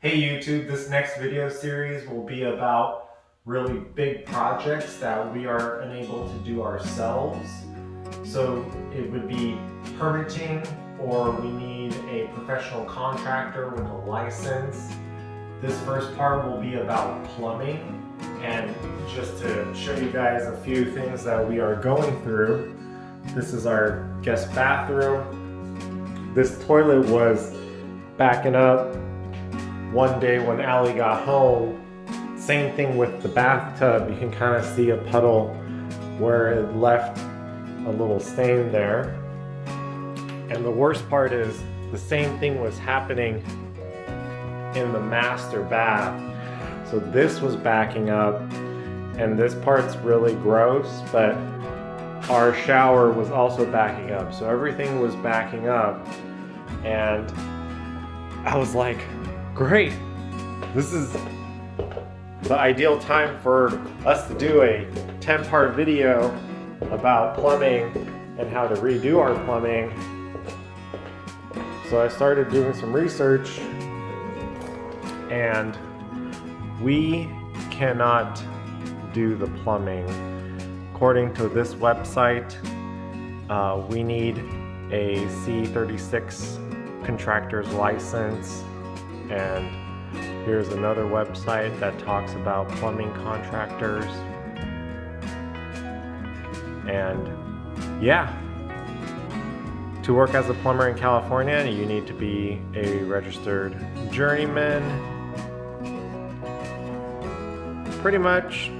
Hey YouTube, this next video series will be about really big projects that we are unable to do ourselves. So it would be permitting, or we need a professional contractor with a license. This first part will be about plumbing, and just to show you guys a few things that we are going through. This is our guest bathroom. This toilet was backing up one day when Allie got home. Same thing with the bathtub. You can kind of see a puddle where it left a little stain there. And the worst part is the same thing was happening in the master bath. So this was backing up, and this part's really gross, but our shower was also backing up. So everything was backing up, and I was like, great, this is the ideal time for us to do a 10-part video about plumbing and how to redo our plumbing. So I started doing some research, and we cannot do the plumbing. According to this website, we need a C36 contractor's license. And here's another website that talks about plumbing contractors. And yeah, to work as a plumber in California, you need to be a registered journeyman. Pretty much,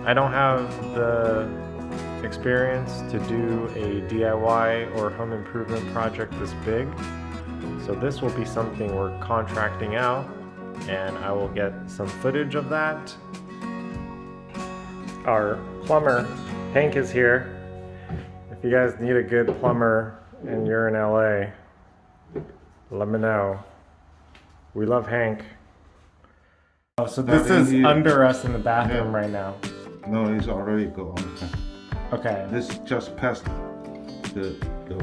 I don't have the experience to do a DIY or home improvement project this big. So this will be something we're contracting out, and I will get some footage of that. Our plumber, Hank, is here. If you guys need a good plumber and you're in LA, let me know. We love Hank. Oh, so this is under us in the bathroom right now. No, it's already gone. Okay. This just past the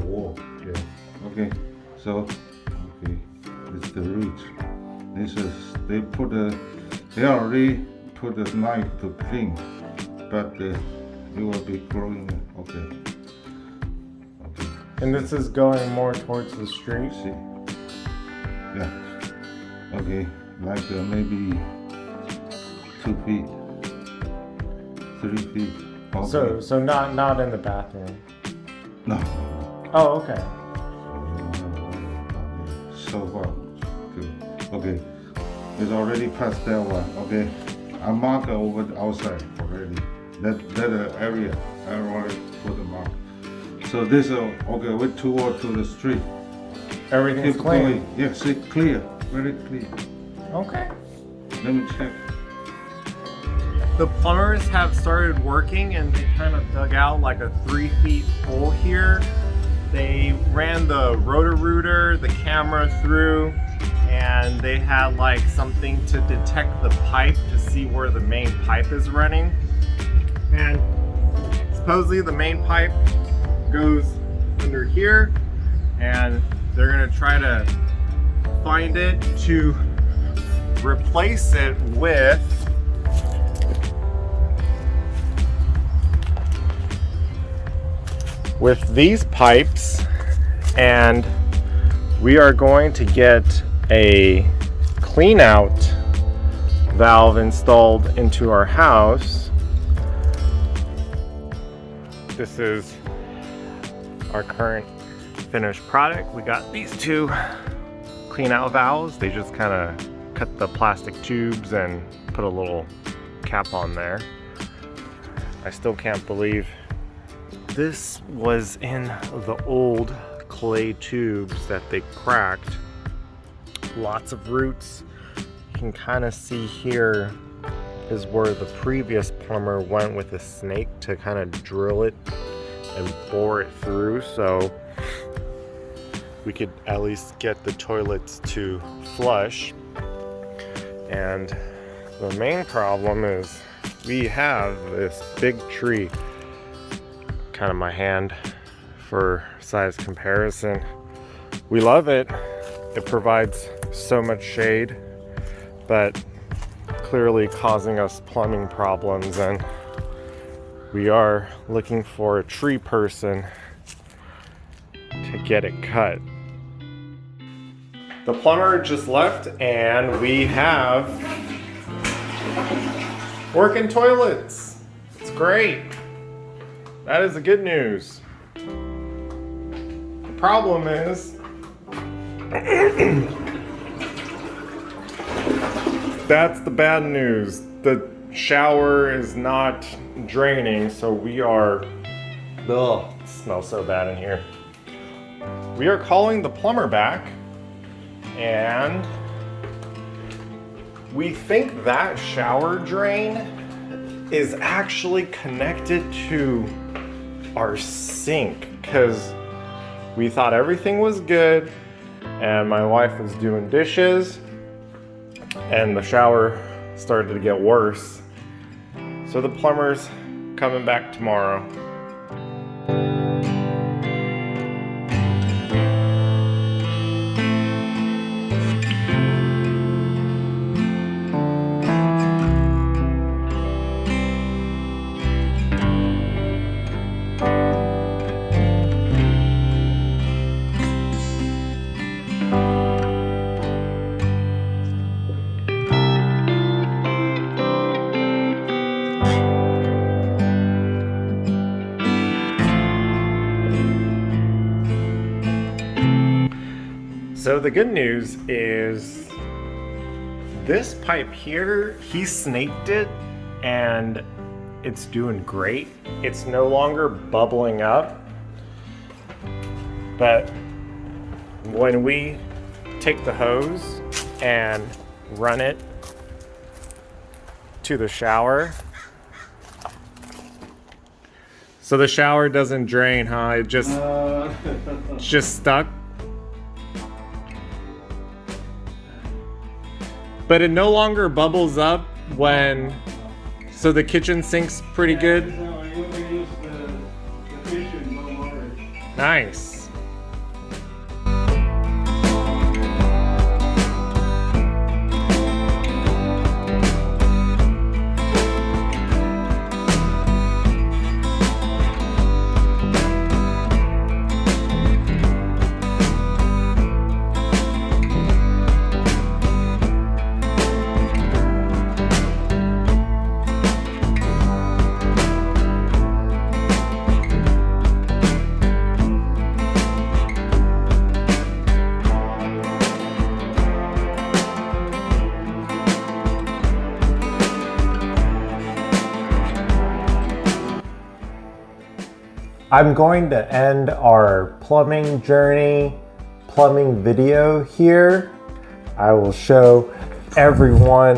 wall. Yeah. Okay. So it's the root. This is they already put the knife to clean, but it will be growing. Okay. And this is going more towards the street. See. Yeah. Okay. Like maybe 2 feet, 3 feet. Okay. So not in the bathroom. No. Oh, okay. So far, good. Okay, it's already past that one. Okay, I mark over the outside already. That area I already put the mark. So this okay. We toward to the street. Everything's Keep clean. going. Yeah, see, clear, very clear. Okay. Let me check. The plumbers have started working, and they kind of dug out like a 3 feet hole here. They ran the Roto-Rooter, the camera through, and they had like something to detect the pipe to see where the main pipe is running. And supposedly the main pipe goes under here, and they're gonna try to find it to replace it with these pipes, and we are going to get a clean out valve installed into our house. This is our current finished product. We got these two clean out valves. They just kind of cut the plastic tubes and put a little cap on there. I still can't believe this was in the old clay tubes that they cracked. Lots of roots. You can kind of see here is where the previous plumber went with a snake to kind of drill it and bore it through, so we could at least get the toilets to flush. And the main problem is we have this big tree, kind of my hand for size comparison. We love it. It provides so much shade, but clearly causing us plumbing problems, and we are looking for a tree person to get it cut. The plumber just left and we have working toilets. It's great. That is the good news. The problem is that's the bad news. The shower is not draining, so we are, ugh, it smells so bad in here. We are calling the plumber back, and we think that shower drain is actually connected to our sink, because we thought everything was good and my wife was doing dishes and the shower started to get worse. So the plumber's coming back tomorrow. So the good news is this pipe here, he snaked it and it's doing great. It's no longer bubbling up, but when we take the hose and run it to the shower, so the shower doesn't drain, huh? It's just stuck. But it no longer bubbles up when, so the kitchen sink's pretty good. Nice. I'm going to end our plumbing journey, plumbing video here. I will show everyone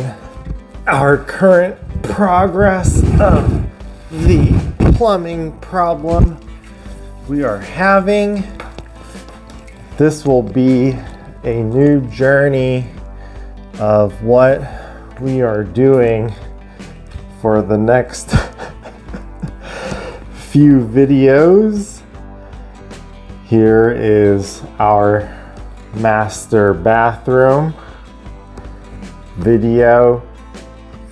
our current progress of the plumbing problem we are having. This will be a new journey of what we are doing for the next few videos. Here is our master bathroom. Video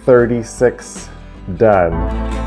36 done.